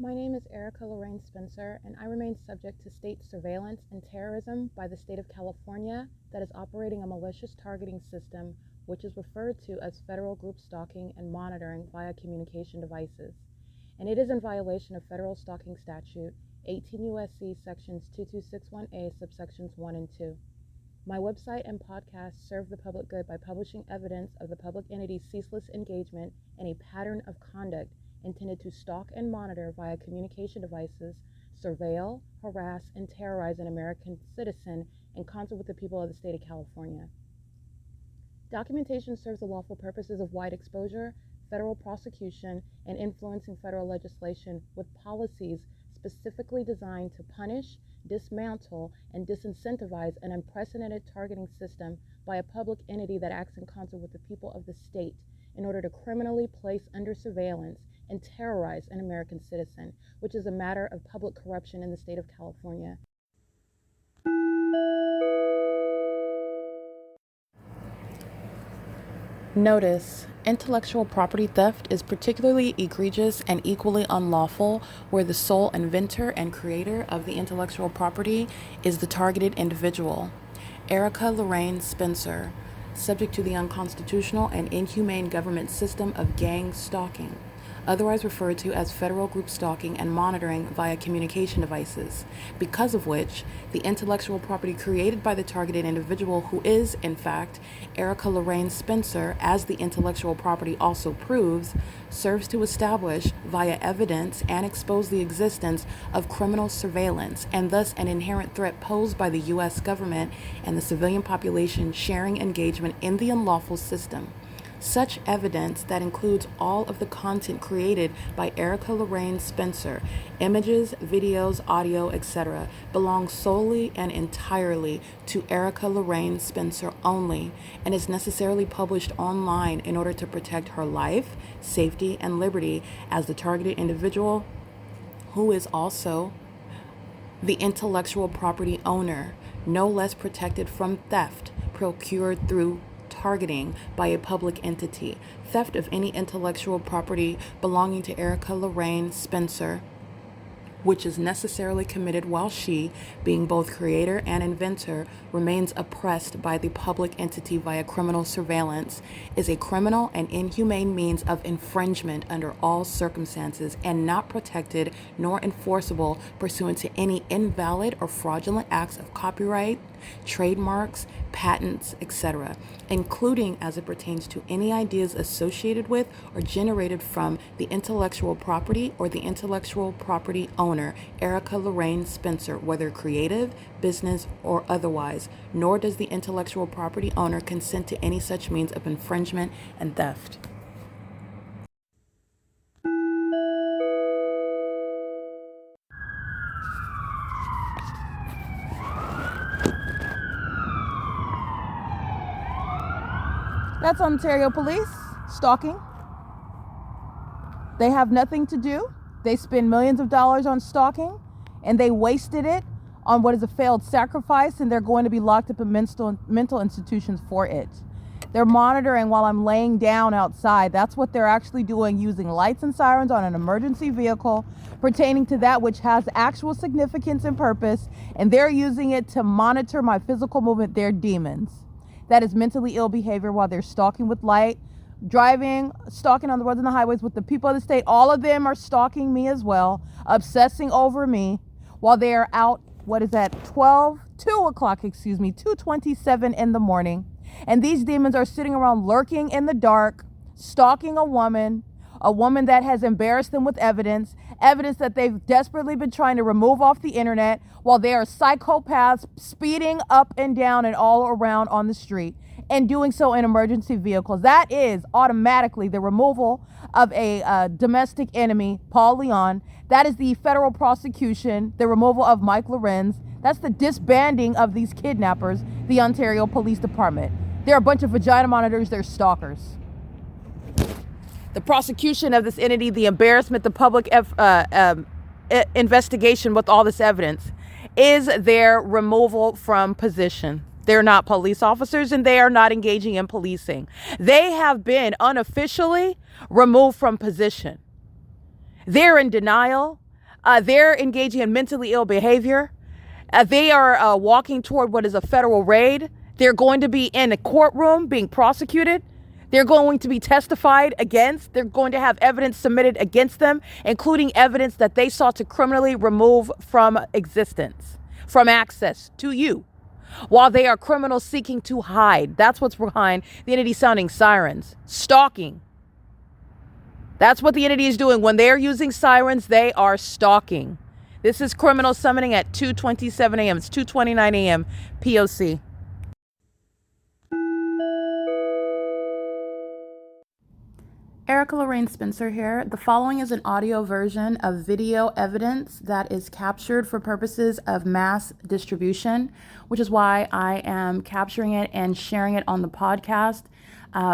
My name is Erica Lorraine Spencer, and I remain subject to state surveillance and terrorism by the state of California that is operating a malicious targeting system, which is referred to as federal group stalking and monitoring via communication devices. And it is in violation of federal stalking statute 18 U.S.C. sections 2261A subsections 1 and 2. My website and podcast serve the public good by publishing evidence of the public entity's ceaseless engagement in a pattern of conduct intended to stalk and monitor via communication devices, surveil, harass, and terrorize an American citizen in concert with the people of the state of California. Documentation serves the lawful purposes of wide exposure, federal prosecution, and influencing federal legislation with policies specifically designed to punish, dismantle, and disincentivize an unprecedented targeting system by a public entity that acts in concert with the people of the state in order to criminally place under surveillance and terrorize an American citizen, which is a matter of public corruption in the state of California. Notice: intellectual property theft is particularly egregious and equally unlawful where the sole inventor and creator of the intellectual property is the targeted individual. Erica Lorraine Spencer, subject to the unconstitutional and inhumane government system of gang stalking, otherwise referred to as federal group stalking and monitoring via communication devices, because of which the intellectual property created by the targeted individual, who is, in fact, Erica Lorraine Spencer, as the intellectual property also proves, serves to establish via evidence and expose the existence of criminal surveillance and thus an inherent threat posed by the U.S. government and the civilian population sharing engagement in the unlawful system. Such evidence, that includes all of the content created by Erica Lorraine Spencer, images, videos, audio, etc., belongs solely and entirely to Erica Lorraine Spencer only, and is necessarily published online in order to protect her life, safety, and liberty as the targeted individual, who is also the intellectual property owner, no less protected from theft procured through targeting by a public entity. Theft of any intellectual property belonging to Erica Lorraine Spencer, which is necessarily committed while she, being both creator and inventor, remains oppressed by the public entity via criminal surveillance, is a criminal and inhumane means of infringement under all circumstances and not protected nor enforceable pursuant to any invalid or fraudulent acts of copyright, trademarks, patents, etc., including as it pertains to any ideas associated with or generated from the intellectual property or the intellectual property owner, Erica Lorraine Spencer, whether creative, business, or otherwise, nor does the intellectual property owner consent to any such means of infringement and theft. That's Ontario Police stalking. They have nothing to do. They spend millions of dollars on stalking, and they wasted it on what is a failed sacrifice, and they're going to be locked up in mental institutions for it. They're monitoring while I'm laying down outside. That's what they're actually doing, using lights and sirens on an emergency vehicle pertaining to that which has actual significance and purpose, and they're using it to monitor my physical movement. They're demons. That is mentally ill behavior while they're stalking with light, driving, stalking on the roads and the highways with the people of the state. All of them are stalking me as well, obsessing over me while they are out, 2:27 in the morning. And these demons are sitting around lurking in the dark, stalking a woman that has embarrassed them with evidence that they've desperately been trying to remove off the internet, while they are psychopaths speeding up and down and all around on the street, and doing so in emergency vehicles. That is automatically the removal of a domestic enemy, Paul Leon. That is the federal prosecution, the removal of Mike Lorenz. That's the disbanding of these kidnappers, the Ontario Police Department. They're a bunch of vagina monitors, they're stalkers. The prosecution of this entity, the embarrassment, the public investigation with all this evidence is their removal from position. They're not police officers, and they are not engaging in policing. They have been unofficially removed from position. They're in denial. They're engaging in mentally ill behavior. They are walking toward what is a federal raid. They're going to be in a courtroom being prosecuted. They're going to be testified against. They're going to have evidence submitted against them, including evidence that they sought to criminally remove from existence, from access to you, while they are criminals seeking to hide. That's what's behind the entity sounding sirens. Stalking. That's what the entity is doing. When they're using sirens, they are stalking. This is criminal summoning at 2:27 a.m. It's 2:29 a.m. P.O.C. Erica Lorraine Spencer here. The following is an audio version of video evidence that is captured for purposes of mass distribution, which is why I am capturing it and sharing it on the podcast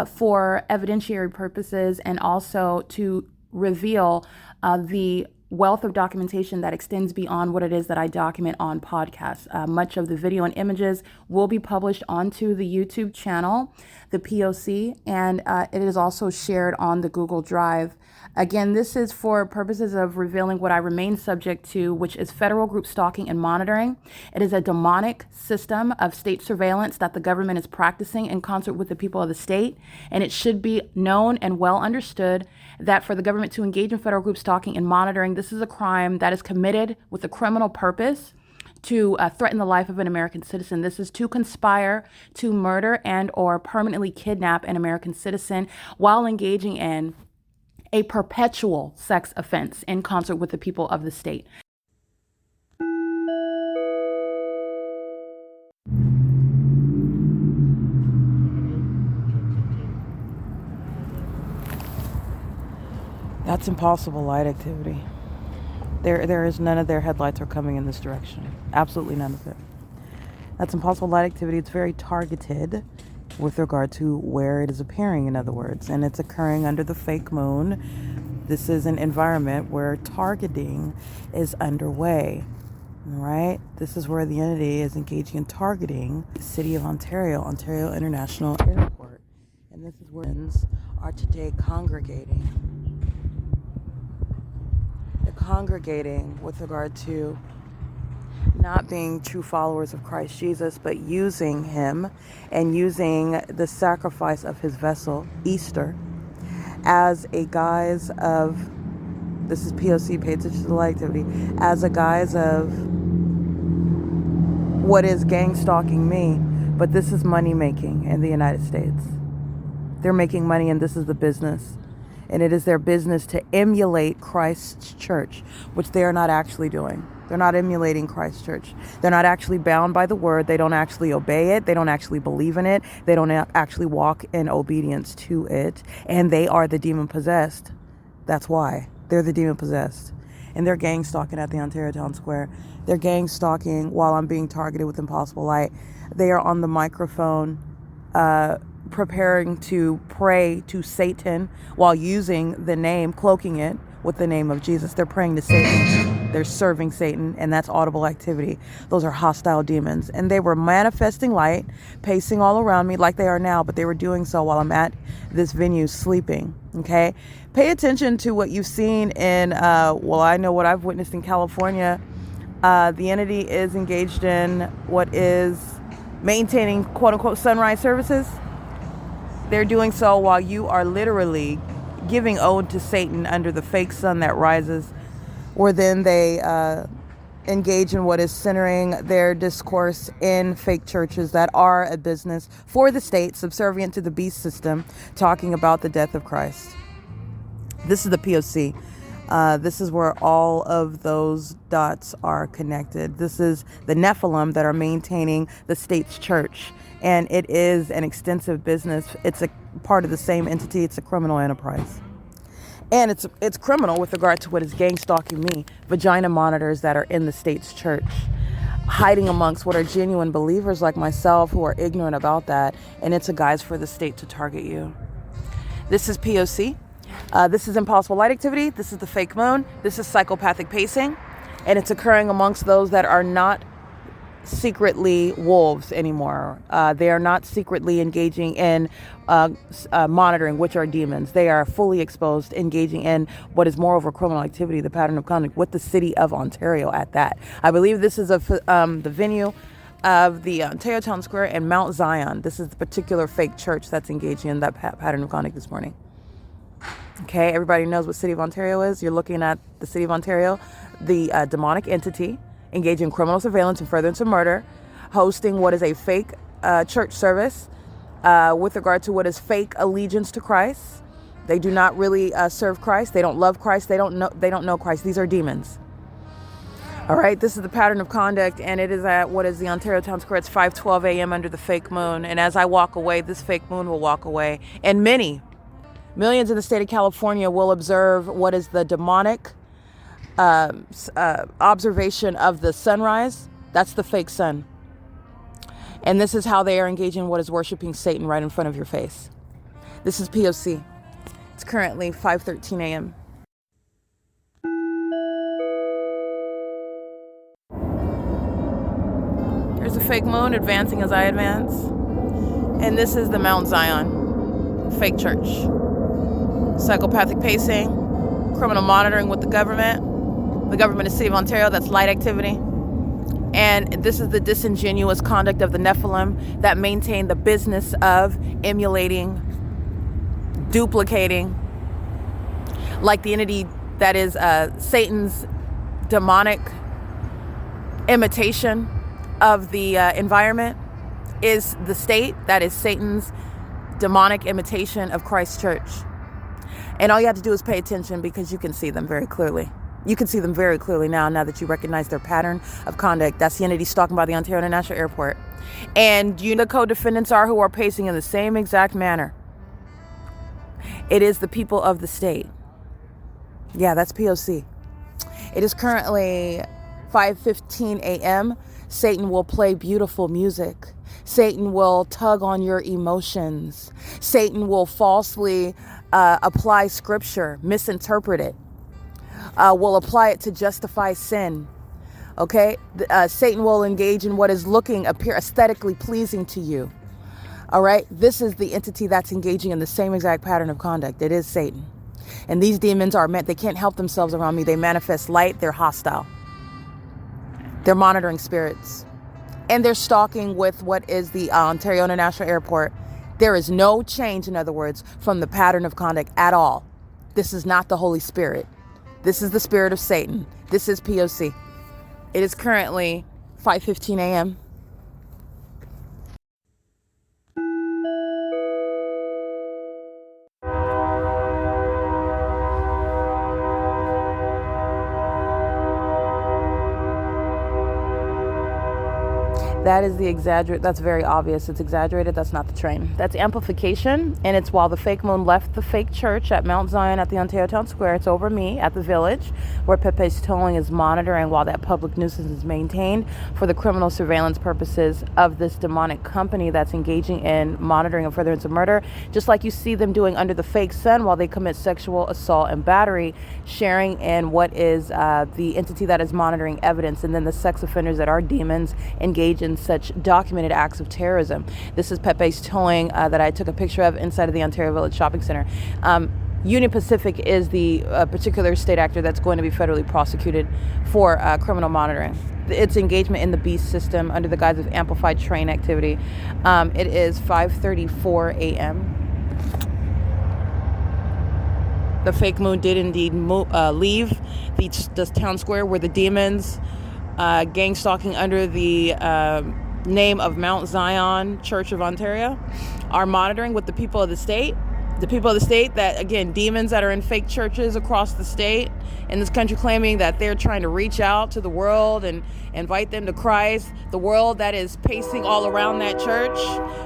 for evidentiary purposes, and also to reveal the wealth of documentation that extends beyond what it is that I document on podcasts. Much of the video and images will be published onto the YouTube channel, the P.O.C, and it is also shared on the Google Drive. Again, this is for purposes of revealing what I remain subject to, which is federal group stalking and monitoring. It is a demonic system of state surveillance that the government is practicing in concert with the people of the state. And it should be known and well understood that for the government to engage in federal group stalking and monitoring, this is a crime that is committed with a criminal purpose to threaten the life of an American citizen. This is to conspire to murder and or permanently kidnap an American citizen while engaging in a perpetual sex offense in concert with the people of the state. That's impossible light activity. There is none of their headlights are coming in this direction. Absolutely none of it. That's impossible light activity. It's very targeted with regard to where it is appearing, in other words, and it's occurring under the fake moon. This is an environment where targeting is underway, right? This is where the entity is engaging in targeting the city of Ontario International Airport, and this is where LORENZ are today congregating. They're congregating with regard to not being true followers of Christ Jesus, but using him and using the sacrifice of his vessel, Easter, as a guise of, this is P.O.C, pay attention to the light activity, as a guise of what is gang stalking me, but this is money making in the United States. They're making money, and this is the business. And it is their business to emulate Christ's church, which they are not actually doing. They're not emulating Christ's church. They're not actually bound by the word. They don't actually obey it. They don't actually believe in it. They don't actually walk in obedience to it. And they are the demon possessed. That's why. They're the demon possessed. And they're gang stalking at the Ontario Town Square. They're gang stalking while I'm being targeted with impossible light. They are on the microphone preparing to pray to Satan while using the name, cloaking it with the name of Jesus. They're praying to Satan. They're serving Satan, and that's audible activity. Those are hostile demons. And they were manifesting light, pacing all around me like they are now, but they were doing so while I'm at this venue sleeping, okay? Pay attention to what you've seen in, I know what I've witnessed in California. The entity is engaged in what is maintaining quote-unquote sunrise services. They're doing so while you are literally giving ode to Satan under the fake sun that rises, or then they engage in what is centering their discourse in fake churches that are a business for the state, subservient to the beast system, talking about the death of Christ. This is the P.O.C. This is where all of those dots are connected. This is the Nephilim that are maintaining the state's church. And it is an extensive business. It's a part of the same entity. It's a criminal enterprise. And it's criminal with regard to what is gang stalking me. Vagina monitors that are in the state's church, hiding amongst what are genuine believers like myself who are ignorant about that. And it's a guise for the state to target you. This is P.O.C. This is impossible light activity. This is the fake moon. This is psychopathic pacing. And it's occurring amongst those that are not secretly wolves anymore. They are not secretly engaging in monitoring, which are demons. They are fully exposed, engaging in what is moreover criminal activity, the pattern of conduct with the city of Ontario at that. I believe this is the venue of the Ontario Town Square and Mount Zion. This is the particular fake church that's engaging in that pattern of conduct this morning. Okay, everybody knows what City of Ontario is. You're looking at the City of Ontario, the demonic entity engaging in criminal surveillance and furtherance of murder, hosting what is a fake church service with regard to what is fake allegiance to Christ. They do not really serve Christ. They don't love Christ. They don't know Christ. These are demons. All right, this is the pattern of conduct, and it is at what is the Ontario Town Square. It's 5:12 a.m. under the fake moon, and as I walk away, this fake moon will walk away, and millions in the state of California will observe what is the demonic observation of the sunrise. That's the fake sun. And this is how they are engaging in what is worshiping Satan right in front of your face. This is P.O.C. It's currently 5:13 a.m. There's a fake moon advancing as I advance. And this is the Mount Zion fake church. Psychopathic pacing, criminal monitoring with the government. The government is City of Ontario, that's light activity. And this is the disingenuous conduct of the Nephilim that maintain the business of emulating, duplicating, like the entity that is Satan's demonic imitation of the environment is the state that is Satan's demonic imitation of Christ's church. And all you have to do is pay attention, because you can see them very clearly. You can see them very clearly now that you recognize their pattern of conduct. That's the entity stalking by the Ontario International Airport. And you know the co-defendants are who are pacing in the same exact manner. It is the people of the state. Yeah, that's P.O.C. It is currently 5:15 a.m. Satan will play beautiful music. Satan will tug on your emotions. Satan will falsely apply scripture, misinterpret it, will apply it to justify sin. Okay? Satan will engage in what is appear aesthetically pleasing to you. All right? This is the entity that's engaging in the same exact pattern of conduct. It is Satan. And these demons they can't help themselves around me. They manifest light. They're hostile. They're monitoring spirits. And they're stalking with what is the Ontario International Airport. There is no change, in other words, from the pattern of conduct at all. This is not the Holy Spirit. This is the spirit of Satan. This is P.O.C. It is currently 5:15 a.m. That is the exaggerate. That's very obvious. It's exaggerated. That's not the train. That's amplification. And it's while the fake moon left the fake church at Mount Zion at the Ontario Town Square. It's over me at the village where Pepe's tolling is monitoring while that public nuisance is maintained for the criminal surveillance purposes of this demonic company that's engaging in monitoring and furtherance of murder. Just like you see them doing under the fake sun while they commit sexual assault and battery, sharing in what is the entity that is monitoring evidence. And then the sex offenders that are demons engage in such documented acts of terrorism. This is Pepe's towing that I took a picture of inside of the Ontario Village Shopping Center. Union Pacific is the particular state actor that's going to be federally prosecuted for criminal monitoring. Its engagement in the beast system under the guise of amplified train activity. It is 5:34 a.m. The fake moon did indeed leave the town square where the demons gang stalking under the name of Mount Zion Church of Ontario are monitoring with the people of the state. The people of the state that, again, demons that are in fake churches across the state in this country claiming that they're trying to reach out to the world and invite them to Christ. The world that is pacing all around that church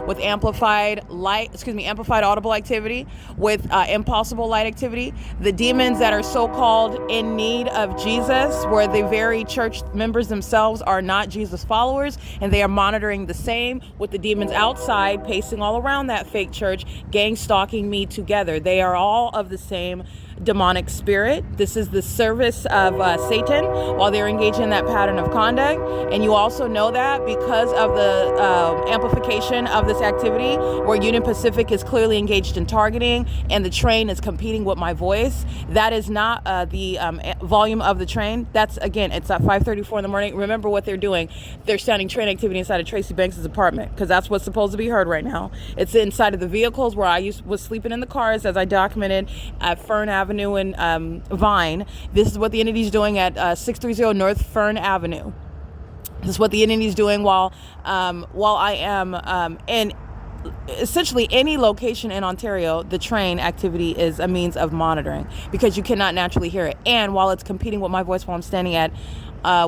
with amplified audible activity, with impossible light activity. The demons that are so-called in need of Jesus, where the very church members themselves are not Jesus followers, and they are monitoring the same with the demons outside pacing all around that fake church, gang stalking me together. They are all of the same demonic spirit. This is the service of Satan while they're engaging in that pattern of conduct. And you also know that because of the amplification of this activity, where Union Pacific is clearly engaged in targeting and the train is competing with my voice. That is not the volume of the train. That's, again, it's at 5:34 in the morning. Remember what they're doing. They're sounding train activity inside of Tracy Banks' apartment, because that's what's supposed to be heard right now. It's inside of the vehicles where I was sleeping in the cars, as I documented at Fern Avenue and Vine. This is what the entity's doing at 630 North Fern Avenue. This is what the entity's doing while I am in essentially any location in Ontario. The train activity is a means of monitoring, because you cannot naturally hear it. And while it's competing with my voice while I'm standing at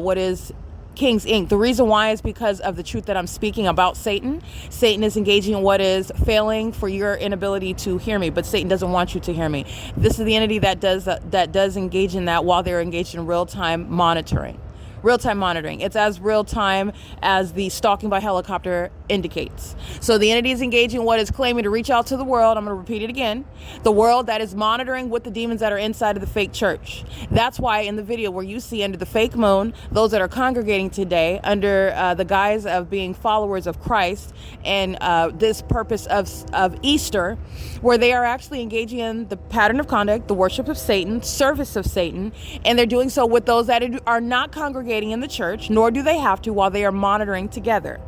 what is King's Inc. The reason why is because of the truth that I'm speaking about Satan. Satan is engaging in what is failing for your inability to hear me, but Satan doesn't want you to hear me. This is the entity that does engage in that while they're engaged in real-time monitoring. Real-time monitoring. It's as real-time as the stalking by helicopter indicates. So the entity is engaging what is claiming to reach out to the world. I'm going to repeat it again. The world that is monitoring with the demons that are inside of the fake church. That's why in the video where you see under the fake moon, those that are congregating today under the guise of being followers of Christ and this purpose of Easter, where they are actually engaging in the pattern of conduct, the worship of Satan, service of Satan, and they're doing so with those that are not congregating in the church, nor do they have to, while they are monitoring together.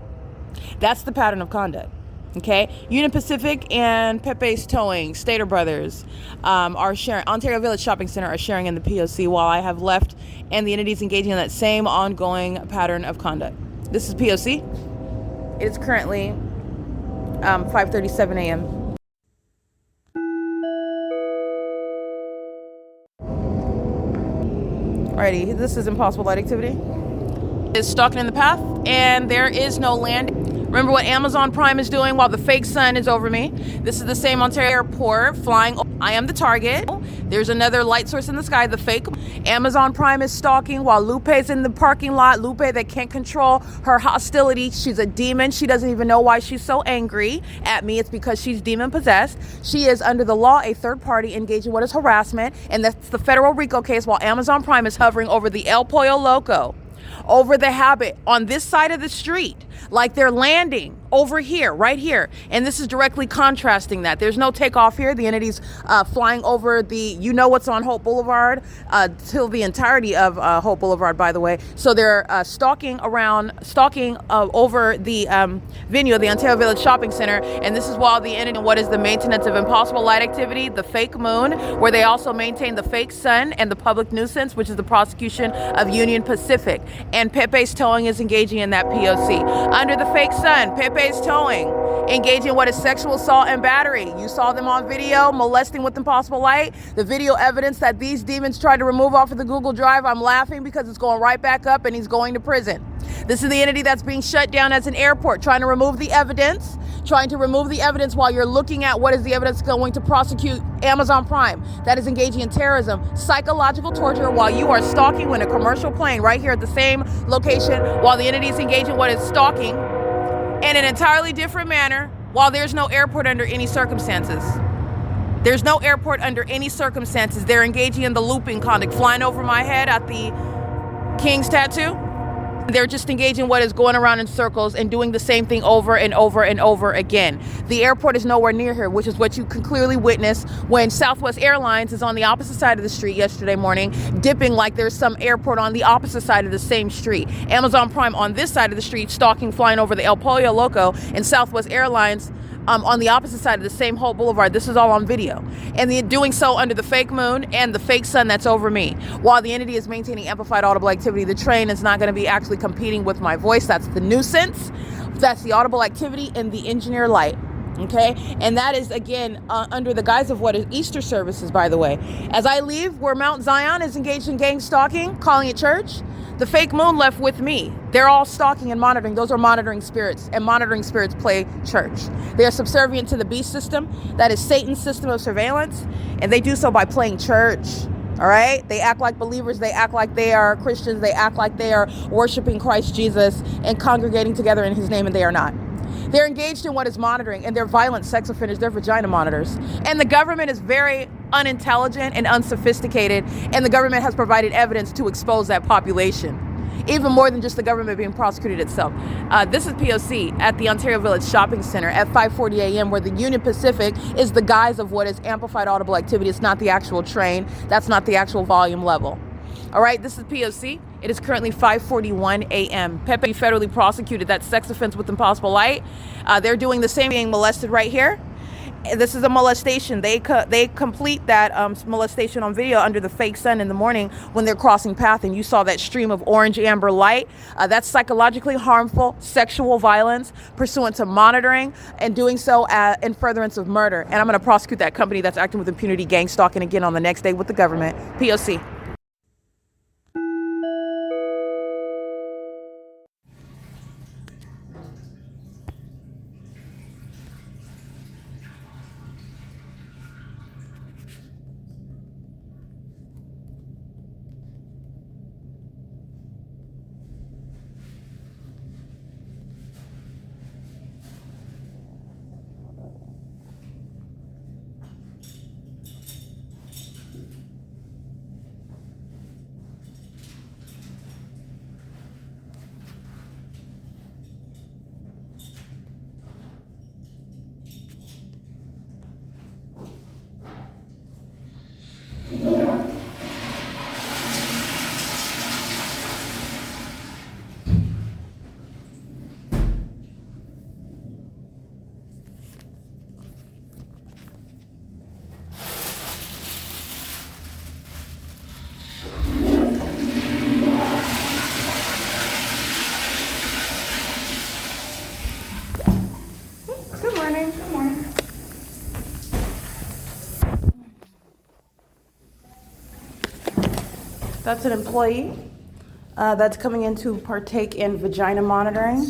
That's the pattern of conduct. Okay, Union Pacific and Pepe's Towing, Stater Brothers, are sharing. Ontario Village Shopping Center are sharing in the P.O.C. while I have left, and the entities engaging in that same ongoing pattern of conduct. This is P.O.C. It is currently 5:37 a.m. Alrighty, this is Impossible Light Activity. It's stalking in the path, and there is no land. Remember what Amazon Prime is doing while the fake sun is over me. This is the same Ontario airport flying. I am the target. There's another light source in the sky, the fake. Amazon Prime is stalking while Lupe's in the parking lot. Lupe that can't control her hostility. She's a demon. She doesn't even know why she's so angry at me. It's because she's demon possessed. She is under the law a third party engaging what is harassment, and that's the federal RICO case, while Amazon Prime is hovering over the El Pollo Loco, over the Habit on this side of the street, like they're landing over here, right here. And this is directly contrasting that. There's no takeoff here. The entity's flying over the, you know what's on Holt Boulevard, till the entirety of Holt Boulevard, by the way. So they're stalking over the venue of the Ontario Village Shopping Center. And this is while the entity, what is the maintenance of impossible light activity, the fake moon, where they also maintain the fake sun and the public nuisance, which is the prosecution of Union Pacific. And Pepe's Towing is engaging in that P.O.C. Under the fake sun, Pepe's Towing engaging in what is sexual assault and battery. You saw them on video molesting with impossible light. The video evidence that these demons tried to remove off of the Google Drive, I'm laughing because it's going right back up and he's going to prison. This is the entity that's being shut down as an airport, trying to remove the evidence while you're looking at what is the evidence going to prosecute Amazon Prime. That is engaging in terrorism, psychological torture, while you are stalking in a commercial plane right here at the same location, while the entity is engaging what is stalking in an entirely different manner, while there's no airport under any circumstances. There's no airport under any circumstances. They're engaging in the looping conduct, flying over my head at the King's Tattoo. They're just engaging what is going around in circles and doing the same thing over and over and over again. The airport is nowhere near here, which is what you can clearly witness when Southwest Airlines is on the opposite side of the street yesterday morning, dipping like there's some airport on the opposite side of the same street. Amazon Prime on this side of the street, stalking, flying over the El Pollo Loco, and Southwest Airlines on the opposite side of the same Holt Boulevard. This is all on video. And they're doing so under the fake moon and the fake sun that's over me. While the entity is maintaining amplified audible activity, the train is not going to be actually competing with my voice. That's the nuisance. That's the audible activity and the engineer light. Okay, and that is again under the guise of what is Easter services, by the way. As I leave where Mount Zion is engaged in gang stalking, calling it church, the fake moon left with me. They're all stalking and monitoring. Those are monitoring spirits, and monitoring spirits play church. They are subservient to the beast system, that is Satan's system of surveillance, and they do so by playing church. All right, they act like believers, they act like they are Christians, they act like they are worshiping Christ Jesus and congregating together in his name, and they are not. They're engaged in what is monitoring, and they're violent sex offenders, they're vagina monitors. And the government is very unintelligent and unsophisticated, and the government has provided evidence to expose that population. Even more than just the government being prosecuted itself. This is P.O.C. at the Ontario Village Shopping Center at 5:40 a.m. where the Union Pacific is the guise of what is amplified audible activity. It's not the actual train. That's not the actual volume level. All right, this is P.O.C. It is currently 5:41 a.m. Pepe federally prosecuted that sex offense with impossible light. They're doing the same, being molested right here. This is a molestation. They complete that molestation on video under the fake sun in the morning when they're crossing path, and you saw that stream of orange amber light. That's psychologically harmful sexual violence pursuant to monitoring, and doing so in furtherance of murder. And I'm going to prosecute that company that's acting with impunity, gang stalking again on the next day with the government. P.O.C. That's an employee that's coming in to partake in vagina monitoring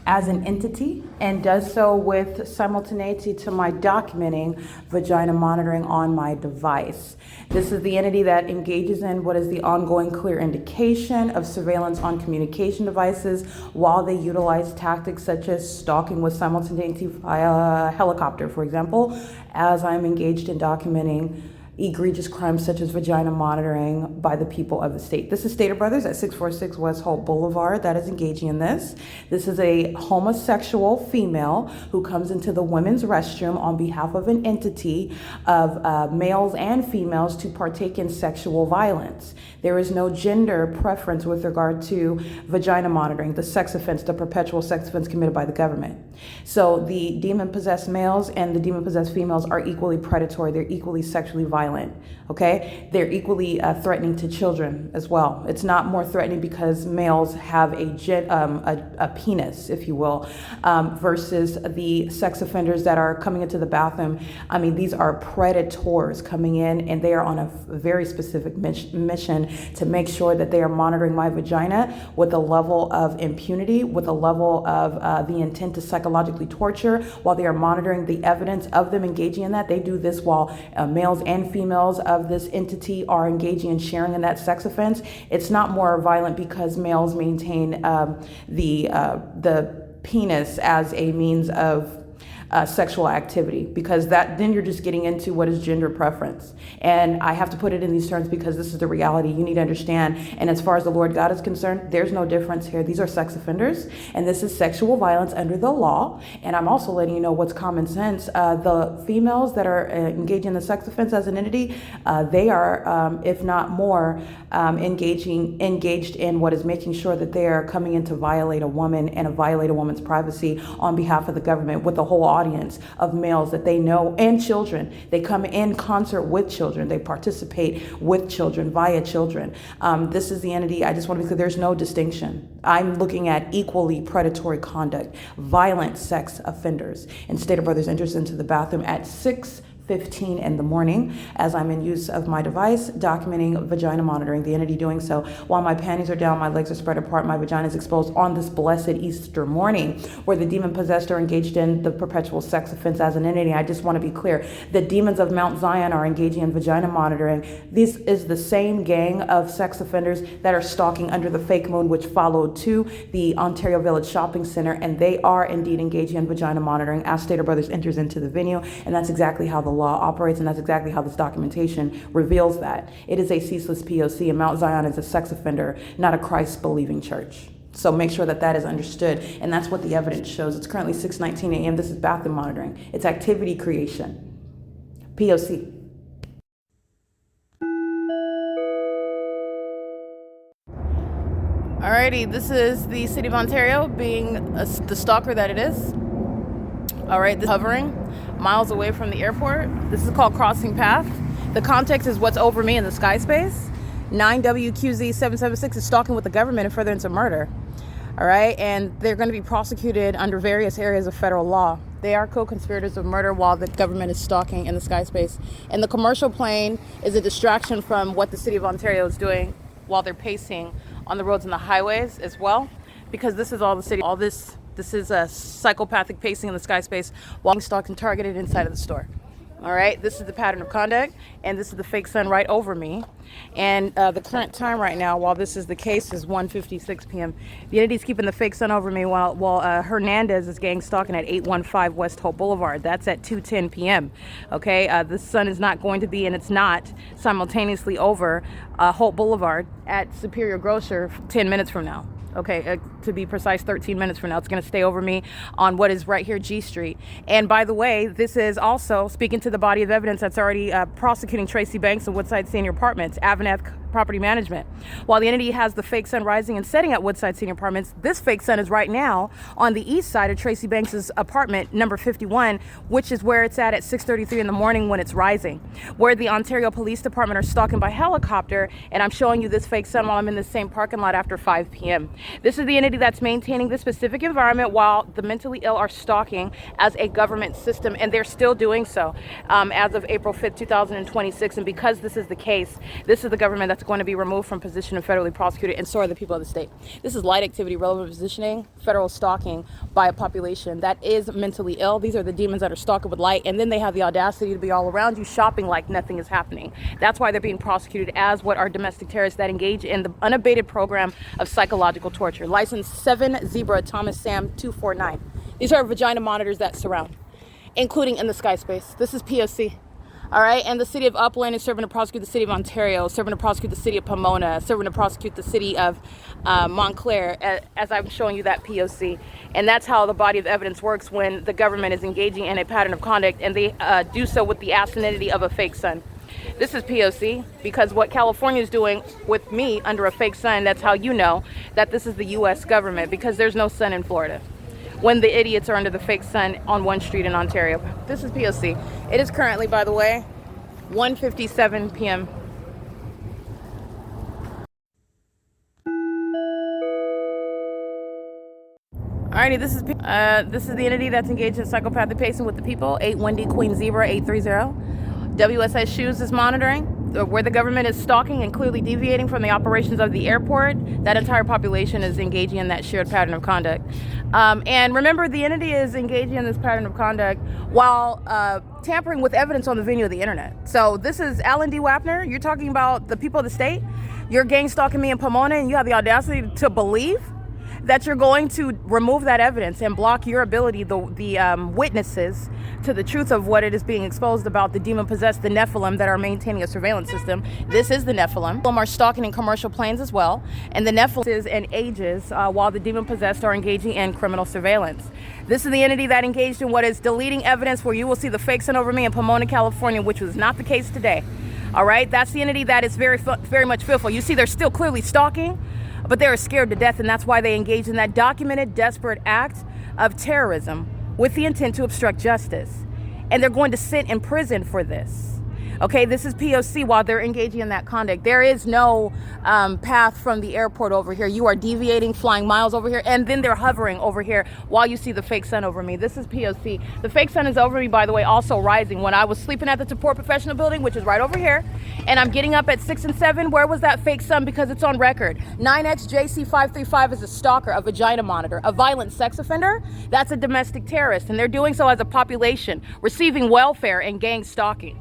as an entity, and does so with simultaneity to my documenting vagina monitoring on my device. This is the entity that engages in what is the ongoing clear indication of surveillance on communication devices while they utilize tactics such as stalking with simultaneity via helicopter, for example, as I'm engaged in documenting egregious crimes such as vagina monitoring by the people of the state. This is Stater Brothers at 646 West Holt Boulevard that is engaging in this. This is a homosexual female who comes into the women's restroom on behalf of an entity of males and females to partake in sexual violence. There is no gender preference with regard to vagina monitoring, the sex offense, the perpetual sex offense committed by the government. So the demon-possessed males and the demon-possessed females are equally predatory. They're equally sexually violent. Okay, they're equally threatening to children as well. It's not more threatening because males have a penis, if you will, versus the sex offenders that are coming into the bathroom. I mean, these are predators coming in, and they are on a very specific mission to make sure that they are monitoring my vagina with a level of impunity, with a level of the intent to psychologically torture, while they are monitoring the evidence of them engaging in that. They do this while males and females of this entity are engaging and sharing in that sex offense. It's not more violent because males maintain the penis as a means of sexual activity, because then you're just getting into what is gender preference. And I have to put it in these terms because this is the reality you need to understand. And as far as the Lord God is concerned, there's no difference here. These are sex offenders, and this is sexual violence under the law. And I'm also letting you know what's common sense. The females that are engaging in the sex offense as an entity, they are, if not more, engaged in what is making sure that they are coming in to violate a woman and violate a woman's privacy on behalf of the government, with the whole audience of males that they know, and children. They come in concert with children. They participate with children, via children. This is the entity. I just want to be clear, there's no distinction. I'm looking at equally predatory conduct, violent sex offenders. And Stater Brothers enters into the bathroom at 6:15 in the morning as I'm in use of my device documenting vagina monitoring, the entity doing so while my panties are down, my legs are spread apart, my vagina is exposed on this blessed Easter morning where the demon possessed are engaged in the perpetual sex offense as an entity. I just want to be clear, the demons of Mount Zion are engaging in vagina monitoring. This is the same gang of sex offenders that are stalking under the fake moon, which followed to the Ontario Village Shopping Center, and they are indeed engaging in vagina monitoring as Stater Brothers enters into the venue, and that's exactly how the law operates, and that's exactly how this documentation reveals that. It is a ceaseless P.O.C., and Mount Zion is a sex offender, not a Christ-believing church. So make sure that that is understood, and that's what the evidence shows. It's currently 6:19 a.m. This is bathroom monitoring. It's activity creation. P.O.C. Alrighty, this is the City of Ontario being the stalker that it is. Alright, this is hovering miles away from the airport. This is called crossing path. The context is what's over me in the sky space. 9WQZ776 is stalking with the government and furtherance of murder. Alright, and they're going to be prosecuted under various areas of federal law. They are co-conspirators of murder while the government is stalking in the sky space. And the commercial plane is a distraction from what the City of Ontario is doing while they're pacing on the roads and the highways as well, because this is all the city, all this is a psychopathic pacing in the sky space while stalking targeted inside of the store. All right, this is the pattern of conduct, and this is the fake sun right over me. And the current time right now, while this is the case, is 1:56 p.m. The entity's keeping the fake sun over me while Hernandez is gang stalking at 815 West Holt Boulevard. That's at 2:10 p.m. Okay, the sun is not going to be, and it's not simultaneously over Holt Boulevard at Superior Grocer 10 minutes from now. Okay, to be precise, 13 minutes from now. It's going to stay over me on what is right here, G Street. And by the way, this is also speaking to the body of evidence that's already prosecuting Tracy Banks of Woodside Senior Apartments, Aveneth Property Management. While the entity has the fake sun rising and setting at Woodside Senior Apartments, this fake sun is right now on the east side of Tracy Banks's apartment, number 51, which is where it's at 6:33 in the morning when it's rising, where the Ontario Police Department are stalking by helicopter, and I'm showing you this fake sun while I'm in the same parking lot after 5 p.m. This is the entity that's maintaining this specific environment while the mentally ill are stalking as a government system, and they're still doing so as of April 5th, 2026. And because this is the case, this is the government that's going to be removed from position and federally prosecuted, and so are the people of the state. This is light activity, relevant positioning, federal stalking by a population that is mentally ill. These are the demons that are stalking with light, and then they have the audacity to be all around you shopping like nothing is happening. That's why they're being prosecuted as what are domestic terrorists that engage in the unabated program of psychological torture. License 7 Zebra Thomas Sam 249. These are vagina monitors that surround, including in the sky space. This is P.O.C. All right, and the city of Upland is serving to prosecute the city of Ontario, serving to prosecute the city of Pomona, serving to prosecute the city of Montclair, as I'm showing you that P.O.C. And that's how the body of evidence works when the government is engaging in a pattern of conduct, and they do so with the asininity of a fake sun. This is P.O.C. because what California is doing with me under a fake sun, that's how you know that this is the U.S. government, because there's no sun in Florida when the idiots are under the fake sun on one street in Ontario. This is P.O.C. It is currently, by the way, 1:57 p.m. Alrighty, this is the entity that's engaged in psychopathic pacing with the people. 81D Queen Zebra 830. WSS Shoes is monitoring where the government is stalking and clearly deviating from the operations of the airport. That entire population is engaging in that shared pattern of conduct. And remember, the entity is engaging in this pattern of conduct while tampering with evidence on the venue of the internet. So this is Alan D. WAPNER. You're talking about the people of the state. You're gang stalking me in Pomona, and you have the audacity to believe that you're going to remove that evidence and block your ability, the witnesses, to the truth of what it is being exposed about the demon-possessed, the Nephilim that are maintaining a surveillance system. This is the Nephilim. Some are stalking in commercial planes as well, and the Nephilim is and ages while the demon-possessed are engaging in criminal surveillance. This is the entity that engaged in what is deleting evidence, where you will see the fake sun over me in Pomona, California, which was not the case today. All right, that's the entity that is very much fearful. You see, they're still clearly stalking, but they're scared to death, and that's why they engage in that documented, desperate act of terrorism with the intent to obstruct justice. And they're going to sit in prison for this. Okay, this is P.O.C. while they're engaging in that conduct. There is no path from the airport over here. You are deviating, flying miles over here, and then they're hovering over here while you see the fake sun over me. This is P.O.C. The fake sun is over me, by the way, also rising. When I was sleeping at the Support Professional Building, which is right over here, and I'm getting up at 6 and 7, where was that fake sun? Because it's on record. 9XJC535 is a stalker, a vagina monitor, a violent sex offender. That's a domestic terrorist, and they're doing so as a population, receiving welfare and gang stalking.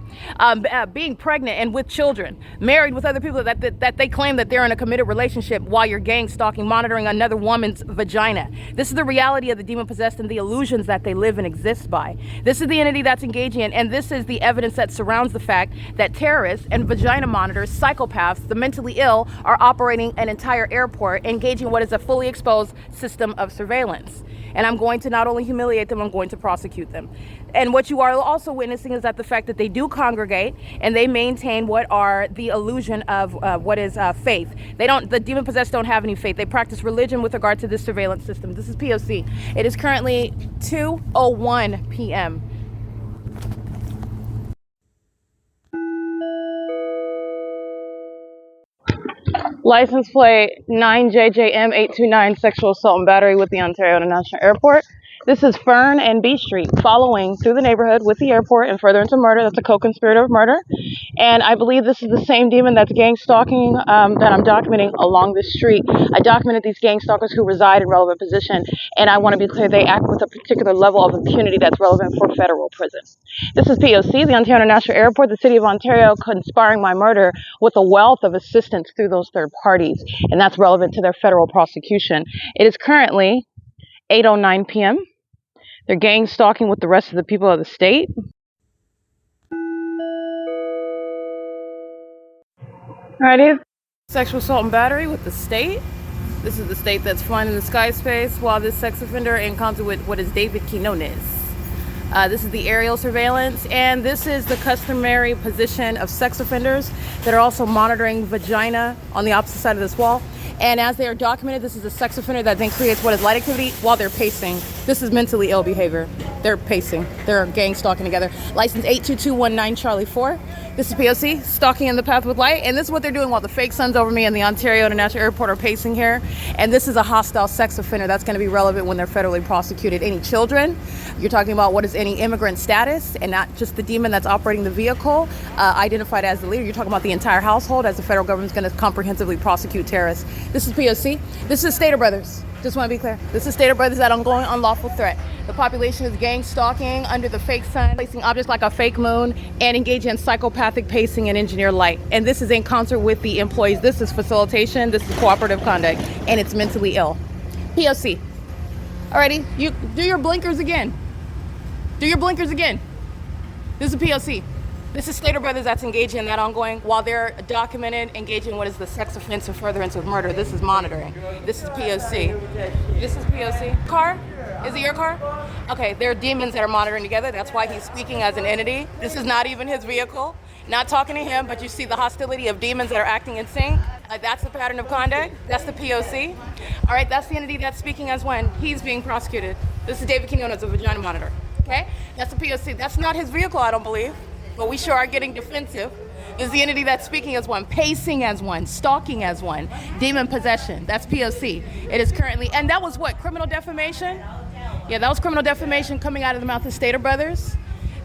being pregnant and with children, married with other people that they claim that they're in a committed relationship while you're gang stalking, monitoring another woman's vagina. This is the reality of the demon-possessed and the illusions that they live and exist by. This is the entity that's engaging in, and this is the evidence that surrounds the fact that terrorists and vagina monitors, psychopaths, the mentally ill, are operating an entire airport, engaging what is a fully exposed system of surveillance. And I'm going to not only humiliate them, I'm going to prosecute them. And what you are also witnessing is that the fact that they do congregate and they maintain what are the illusion of what is faith. The demon-possessed don't have any faith. They practice religion with regard to this surveillance system. This is P.O.C. It is currently 2:01 p.m. License plate 9JJM829, sexual assault and battery with the Ontario International Airport. This is Fern and B Street, following through the neighborhood with the airport and further into murder. That's a co-conspirator of murder. And I believe this is the same demon that's gang stalking that I'm documenting along this street. I documented these gang stalkers who reside in relevant position, and I want to be clear, they act with a particular level of impunity that's relevant for federal prison. This is P.O.C., the Ontario International Airport, the City of Ontario conspiring my murder with a wealth of assistance through those third parties, and that's relevant to their federal prosecution. It is currently 8:09 p.m. They're gang stalking with the rest of the people of the state. Alrighty. Sexual assault and battery with the state. This is the state that's flying in the sky space while this sex offender encounters with what is David Quinones. This is the aerial surveillance, and this is the customary position of sex offenders that are also monitoring vagina on the opposite side of this wall. And as they are documented, this is a sex offender that then creates what is light activity while they're pacing. This is mentally ill behavior. They're pacing. They're gang stalking together. License 82219 Charlie 4. This is P.O.C. stalking in the path with light. And this is what they're doing while the fake sun's over me and the Ontario International Airport are pacing here. And this is a hostile sex offender that's going to be relevant when they're federally prosecuted. Any children, you're talking about what is any immigrant status, and not just the demon that's operating the vehicle, identified as the leader. You're talking about the entire household, as the federal government's going to comprehensively prosecute terrorists. This is P.O.C. This is Stater Brothers. Just want to be clear. This is Stater Brothers, that ongoing unlawful threat. The population is gang stalking under the fake sun, placing objects like a fake moon, and engaging in psychopathic pacing and engineer light. And this is in concert with the employees. This is facilitation. This is cooperative conduct, and it's mentally ill. P.O.C. Alrighty, you do your blinkers again. Do your blinkers again. This is P.O.C. This is Stater Brothers that's engaging in that ongoing, while they're documented, engaging in what is the sex offense or furtherance of murder. This is monitoring. This is P.O.C. This is P.O.C. Car? Is it your car? Okay, there are demons that are monitoring together. That's why he's speaking as an entity. This is not even his vehicle. Not talking to him, but you see the hostility of demons that are acting in sync. That's the pattern of conduct. That's the P.O.C. All right, that's the entity that's speaking as when he's being prosecuted. This is David Quinones, a vagina monitor. Okay, that's the P.O.C. That's not his vehicle, I don't believe. But we sure are getting defensive. This is the entity that's speaking as one, pacing as one, stalking as one, demon possession. That's P.O.C. It is currently, and that was what, criminal defamation? Yeah, that was criminal defamation coming out of the mouth of Stater Brothers.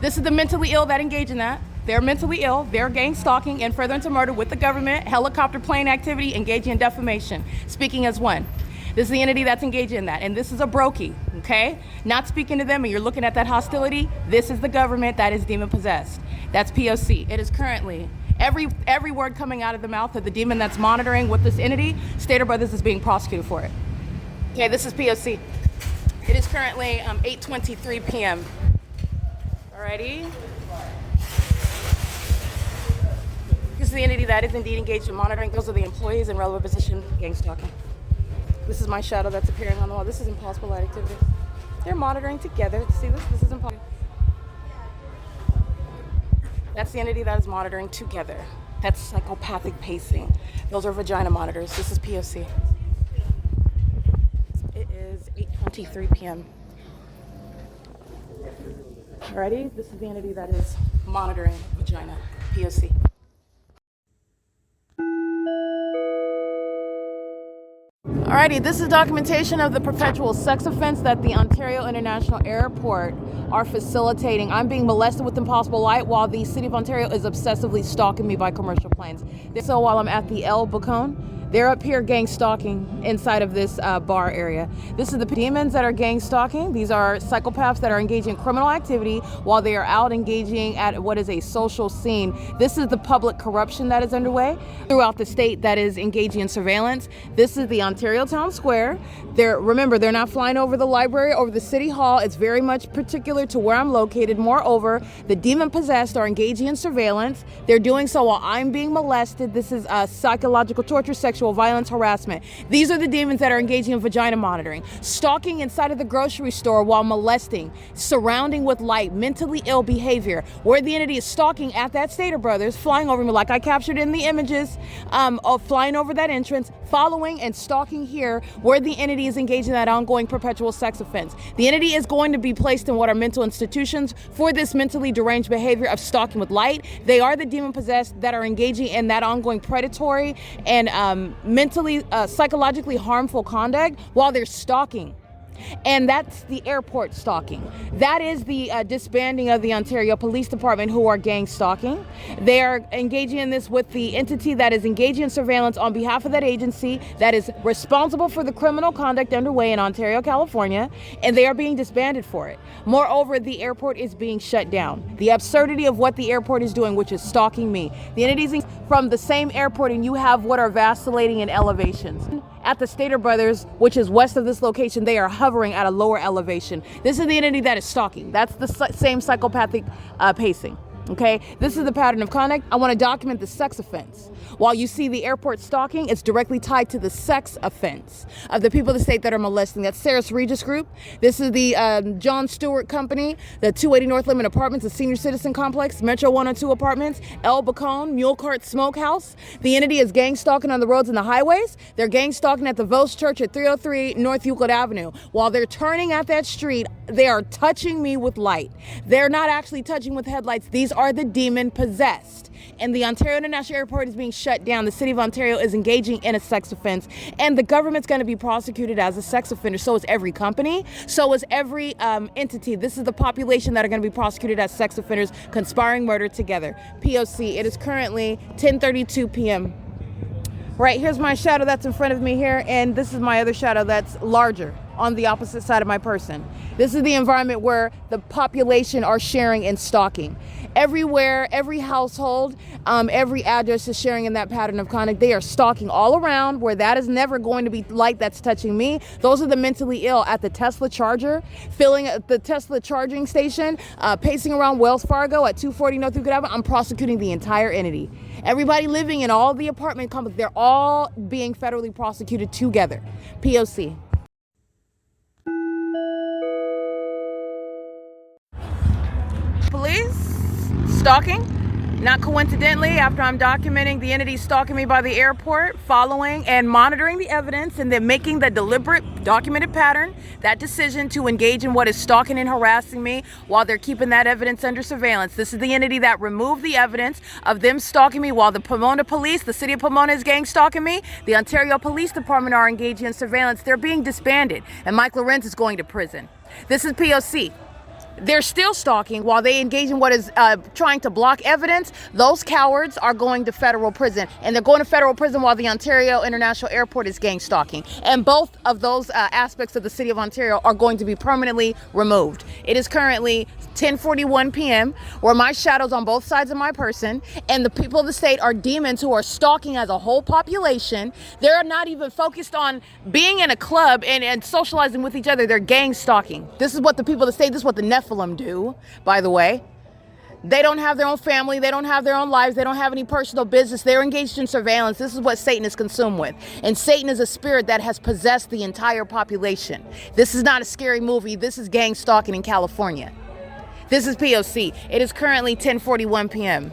This is the mentally ill that engage in that. They're mentally ill, they're gang stalking and further into murder with the government, helicopter plane activity, engaging in defamation, speaking as one. This is the entity that's engaged in that. And this is a brokey, okay? Not speaking to them, and you're looking at that hostility. This is the government that is demon possessed. That's P.O.C. It is currently, every word coming out of the mouth of the demon that's monitoring with this entity, Stater Brothers is being prosecuted for it. Okay, this is P.O.C. It is currently 8:23 p.m. Alrighty. This is the entity that is indeed engaged in monitoring. Those are the employees in relevant position, gang stalking. This is my shadow that's appearing on the wall. This is impossible light activity. They're monitoring together. See this? This is impossible. That's the entity that is monitoring together. That's psychopathic pacing. Those are vagina monitors. This is P.O.C. It is 8:23 p.m. Alrighty, this is the entity that is monitoring vagina. P.O.C. Alrighty, this is documentation of the perpetual sex offense that the Ontario International Airport are facilitating. I'm being molested with impossible light while the City of Ontario is obsessively stalking me by commercial planes. So while I'm at the El Bacon, They're up here gang stalking inside of this bar area. This is the demons that are gang stalking. These are psychopaths that are engaging in criminal activity while they are out engaging at what is a social scene. This is the public corruption that is underway throughout the state that is engaging in surveillance. This is the Ontario Town Square. Remember, they're not flying over the library, over the city hall. It's very much particular to where I'm located. Moreover, the demon-possessed are engaging in surveillance. They're doing so while I'm being molested. This is psychological torture, sexual violence, harassment. These are the demons that are engaging in vagina monitoring, stalking inside of the grocery store while molesting, surrounding with light, mentally ill behavior, where the entity is stalking at that Stater Brothers, flying over me like I captured in the images, of flying over that entrance, following and stalking here, where the entity is engaged in that ongoing perpetual sex offense. The entity is going to be placed in what are mental institutions for this mentally deranged behavior of stalking with light. They are the demon-possessed that are engaging in that ongoing predatory and mentally, psychologically harmful conduct while they're stalking. And that's the airport stalking. That is the disbanding of the Ontario Police Department, who are gang stalking. They are engaging in this with the entity that is engaging in surveillance on behalf of that agency that is responsible for the criminal conduct underway in Ontario, California, and they are being disbanded for it. Moreover, the airport is being shut down. The absurdity of what the airport is doing, which is stalking me. The entities from the same airport, and you have what are vacillating in elevations. At the Stater Brothers, which is west of this location, they are hovering at a lower elevation. This is the entity that is stalking. That's the same psychopathic pacing. Okay, this is the pattern of conduct. I want to document the sex offense. While you see the airport stalking, it's directly tied to the sex offense of the people of the state that are molesting. That's Sarah's Regis Group. This is the John Stewart Company, the 280 North Lemon Apartments, the Senior Citizen Complex, Metro 102 Apartments, El Bacon, Mule Cart Smokehouse. The entity is gang stalking on the roads and the highways. They're gang stalking at the Vos Church at 303 North Euclid Avenue. While they're turning at that street, they are touching me with light. They're not actually touching with headlights. These are the demon possessed. And the Ontario International Airport is being shut down. The city of Ontario is engaging in a sex offense, and the government's going to be prosecuted as a sex offender. So is every company. So is every entity. This is the population that are going to be prosecuted as sex offenders conspiring murder together. P.O.C. It is currently 10:32 p.m. Right, here's my shadow that's in front of me here, and this is my other shadow that's larger on the opposite side of my person. This is the environment where the population are sharing and stalking. Everywhere, every household, every address is sharing in that pattern of conduct. They are stalking all around where that is never going to be light that's touching me. Those are the mentally ill at the Tesla charger, filling at the Tesla charging station, pacing around Wells Fargo at 240 North Euclid Avenue. I'm prosecuting the entire entity. Everybody living in all the apartment complexes, they're all being federally prosecuted together. P.O.C. Police stalking, not coincidentally, after I'm documenting the entity stalking me by the airport, following and monitoring the evidence, and then making the deliberate documented pattern, that decision to engage in what is stalking and harassing me while they're keeping that evidence under surveillance. This is the entity that removed the evidence of them stalking me while the Pomona Police, the city of Pomona, is gang stalking me. The Ontario Police Department are engaging in surveillance. They're being disbanded, and Mike LORENZ is going to prison. This is P.O.C. They're still stalking while they engage in what is trying to block evidence. Those cowards are going to federal prison, and they're going to federal prison while the Ontario International Airport is gang stalking. And both of those aspects of the city of Ontario are going to be permanently removed. It is currently 10:41 p.m. where my shadow's on both sides of my person, and the people of the state are demons who are stalking as a whole population. They're not even focused on being in a club and socializing with each other. They're gang stalking. This is what the people of the state, this is what the Nephilim do, by the way. They don't have their own family. They don't have their own lives. They don't have any personal business. They're engaged in surveillance. This is what Satan is consumed with. And Satan is a spirit that has possessed the entire population. This is not a scary movie. This is gang stalking in California. This is P.O.C. It is currently 10:41 p.m.